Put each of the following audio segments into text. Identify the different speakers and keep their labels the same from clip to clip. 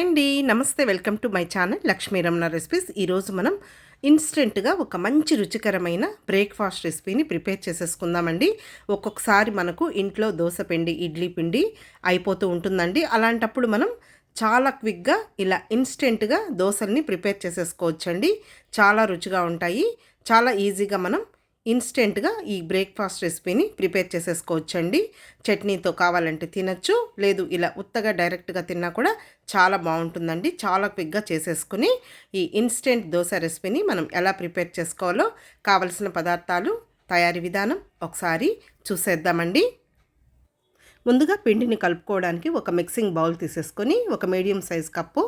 Speaker 1: Hi అండి, నమస్తే. Welcome to my channel Lakshmi Ramana recipes. ఈరోజు మనం ఇన్స్టెంట్గా ఒక మంచి రుచికరమైన బ్రేక్ఫాస్ట్ రెసిపీని ప్రిపేర్ చేసేసుకుందామండి. ఒక్కొక్కసారి మనకు ఇంట్లో దోశ పిండి, ఇడ్లీ పిండి అయిపోతూ ఉంటుందండి. అలాంటప్పుడు మనం చాలా క్విక్గా ఇలా ఇన్స్టెంట్గా దోశల్ని ప్రిపేర్ చేసేసుకోవచ్చండి. చాలా రుచిగా ఉంటాయి. చాలా ఈజీగా మనం ఇన్స్టెంట్గా ఈ బ్రేక్ఫాస్ట్ రెసిపీని ప్రిపేర్ చేసేసుకోవచ్చండి. చట్నీతో కావాలంటే తినచ్చు, లేదు ఇలా ఉత్తగా డైరెక్ట్గా తిన్నా కూడా చాలా బాగుంటుందండి. చాలా క్విక్గా చేసేసుకుని ఈ ఇన్స్టెంట్ దోశ రెసిపీని మనం ఎలా ప్రిపేర్ చేసుకోవాలో కావలసిన పదార్థాలు, తయారీ విధానం ఒకసారి చూసేద్దామండి. ముందుగా పిండిని కలుపుకోవడానికి ఒక మిక్సింగ్ బౌల్ తీసేసుకొని ఒక మీడియం సైజ్ కప్పు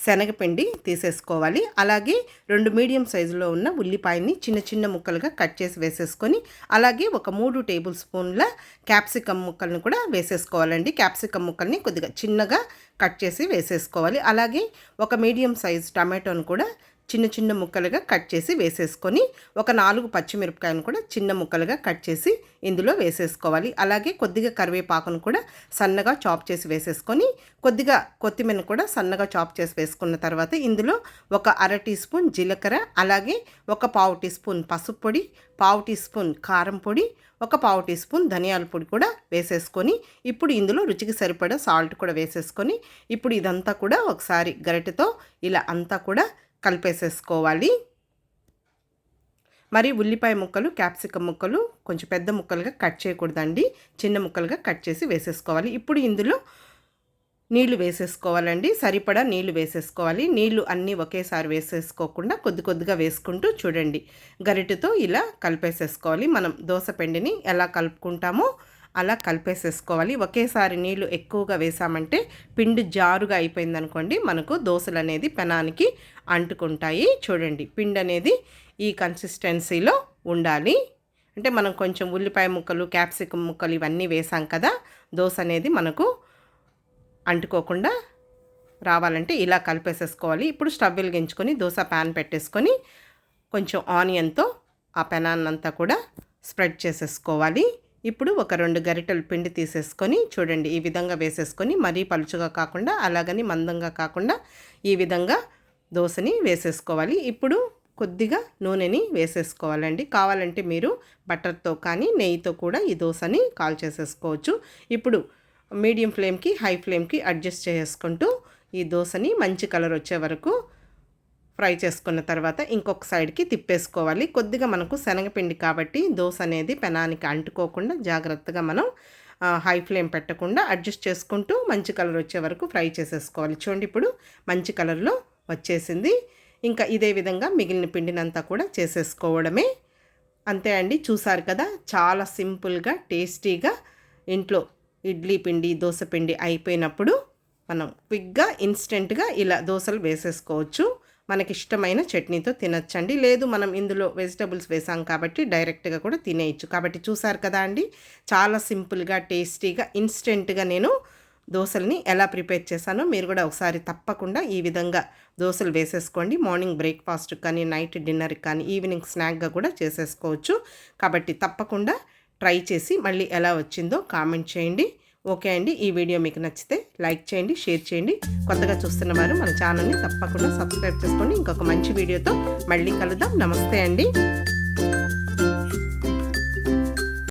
Speaker 1: శనగపిండి తీసేసుకోవాలి. అలాగే 2 మీడియం సైజులో ఉన్న ఉల్లిపాయని చిన్న చిన్న ముక్కలుగా కట్ చేసి వేసేసుకొని, అలాగే ఒక 3 టేబుల్ స్పూన్ల క్యాప్సికమ్ ముక్కలను కూడా వేసేసుకోవాలండి. క్యాప్సికమ్ ముక్కల్ని కొద్దిగా చిన్నగా కట్ చేసి వేసేసుకోవాలి. అలాగే ఒక మీడియం సైజ్ టమాటోను కూడా చిన్న చిన్న ముక్కలుగా కట్ చేసి వేసేసుకొని, ఒక 4 పచ్చిమిరపకాయలను కూడా చిన్న ముక్కలుగా కట్ చేసి ఇందులో వేసేసుకోవాలి. అలాగే కొద్దిగా కరివేపాకును కూడా సన్నగా చాప్ చేసి వేసేసుకొని, కొద్దిగా కొత్తిమీరను కూడా సన్నగా చాప్ చేసి వేసుకున్న తర్వాత ఇందులో ఒక 1/2 టీ స్పూన్ జీలకర్ర, అలాగే ఒక 1/2 టీ స్పూన్ పసుపు పొడి, 1/2 టీ స్పూన్ కారం పొడి, ఒక 1/2 టీ స్పూన్ ధనియాల పొడి కూడా వేసేసుకొని, ఇప్పుడు ఇందులో రుచికి సరిపడా సాల్ట్ కూడా వేసేసుకొని, ఇప్పుడు ఇదంతా కూడా ఒకసారి గరిటెతో ఇలా అంతా కూడా కలిపేసేసుకోవాలి. మరి ఉల్లిపాయ ముక్కలు, క్యాప్సికమ్ ముక్కలు కొంచెం పెద్ద ముక్కలుగా కట్ చేయకూడదండి, చిన్న ముక్కలుగా కట్ చేసి వేసేసుకోవాలి. ఇప్పుడు ఇందులో నీళ్లు వేసేసుకోవాలండి. సరిపడా నీళ్లు వేసేసుకోవాలి. నీళ్లు అన్నీ ఒకేసారి వేసేసుకోకుండా కొద్ది కొద్దిగా వేసుకుంటూ చూడండి గరిటెతో ఇలా కలిపేసేసుకోవాలి. మనం దోశ పిండిని ఎలా కలుపుకుంటామో అలా కలిపేసేసుకోవాలి. ఒకేసారి నీళ్లు ఎక్కువగా వేసామంటే పిండి జారుగా అయిపోయిందనుకోండి, మనకు దోశలు అనేది పెనానికి అంటుకుంటాయి. చూడండి, పిండి అనేది ఈ కన్సిస్టెన్సీలో ఉండాలి. అంటే మనం కొంచెం ఉల్లిపాయ ముక్కలు, క్యాప్సికమ్ ముక్కలు ఇవన్నీ వేసాం కదా, దోశ అనేది మనకు అంటుకోకుండా రావాలంటే ఇలా కలిపేసేసుకోవాలి. ఇప్పుడు స్టవ్ వెలిగించుకొని దోశ ప్యాన్ పెట్టేసుకొని కొంచెం ఆనియన్తో ఆ పెనాన్నంతా కూడా స్ప్రెడ్ చేసేసుకోవాలి. ఇప్పుడు ఒక 2 గరిటెలు పిండి తీసేసుకొని చూడండి ఈ విధంగా వేసేసుకొని, మరీ పలుచుగా కాకుండా అలాగని మందంగా కాకుండా ఈ విధంగా దోశని వేసేసుకోవాలి. ఇప్పుడు కొద్దిగా నూనెని వేసేసుకోవాలండి. కావాలంటే మీరు బటర్తో కానీ నెయ్యితో కూడా ఈ దోశని కాల్చేసేసుకోవచ్చు. ఇప్పుడు మీడియం ఫ్లేమ్కి హై ఫ్లేమ్కి అడ్జస్ట్ చేసుకుంటూ ఈ దోశని మంచి కలర్ వచ్చే వరకు ఫ్రై చేసుకున్న తర్వాత ఇంకొక సైడ్కి తిప్పేసుకోవాలి. కొద్దిగా మనకు శనగపిండి కాబట్టి దోశ అనేది పెనానికి అంటుకోకుండా జాగ్రత్తగా మనం హై ఫ్లేమ్ పెట్టకుండా అడ్జస్ట్ చేసుకుంటూ మంచి కలర్ వచ్చే వరకు ఫ్రై చేసేసుకోవాలి. చూడండి, ఇప్పుడు మంచి కలర్లో వచ్చేసింది. ఇంకా ఇదే విధంగా మిగిలిన పిండినంతా కూడా చేసేసుకోవడమే. అంతే అండి, చూసారు కదా, చాలా సింపుల్గా టేస్టీగా ఇంట్లో ఇడ్లీ పిండి, దోశ పిండి అయిపోయినప్పుడు మనం క్విక్గా ఇన్స్టెంట్గా ఇలా దోశలు వేసేసుకోవచ్చు. మనకి ఇష్టమైన చట్నీతో తినచ్చండి, లేదు మనం ఇందులో వెజిటబుల్స్ వేసాం కాబట్టి డైరెక్ట్గా కూడా తినేయచ్చు. కాబట్టి చూసారు కదా అండి, చాలా సింపుల్గా టేస్టీగా ఇన్స్టెంట్గా నేను దోశల్ని ఎలా ప్రిపేర్ చేశానో మీరు కూడా ఒకసారి తప్పకుండా ఈ విధంగా దోశలు వేసేసుకోండి. మార్నింగ్ బ్రేక్ఫాస్ట్ కానీ, నైట్ డిన్నర్కి కానీ, ఈవినింగ్ స్నాక్గా కూడా చేసేసుకోవచ్చు. కాబట్టి తప్పకుండా ట్రై చేసి మళ్ళీ ఎలా వచ్చిందో కామెంట్ చేయండి. ఓకే అండి, ఈ వీడియో మీకు నచ్చితే లైక్ చేయండి, షేర్ చేయండి. కొత్తగా చూస్తున్న వారు మన ఛానల్ని తప్పకుండా సబ్స్క్రైబ్ చేసుకోండి. ఇంకొక మంచి వీడియోతో మళ్ళీ కలుద్దాం. నమస్తే అండి.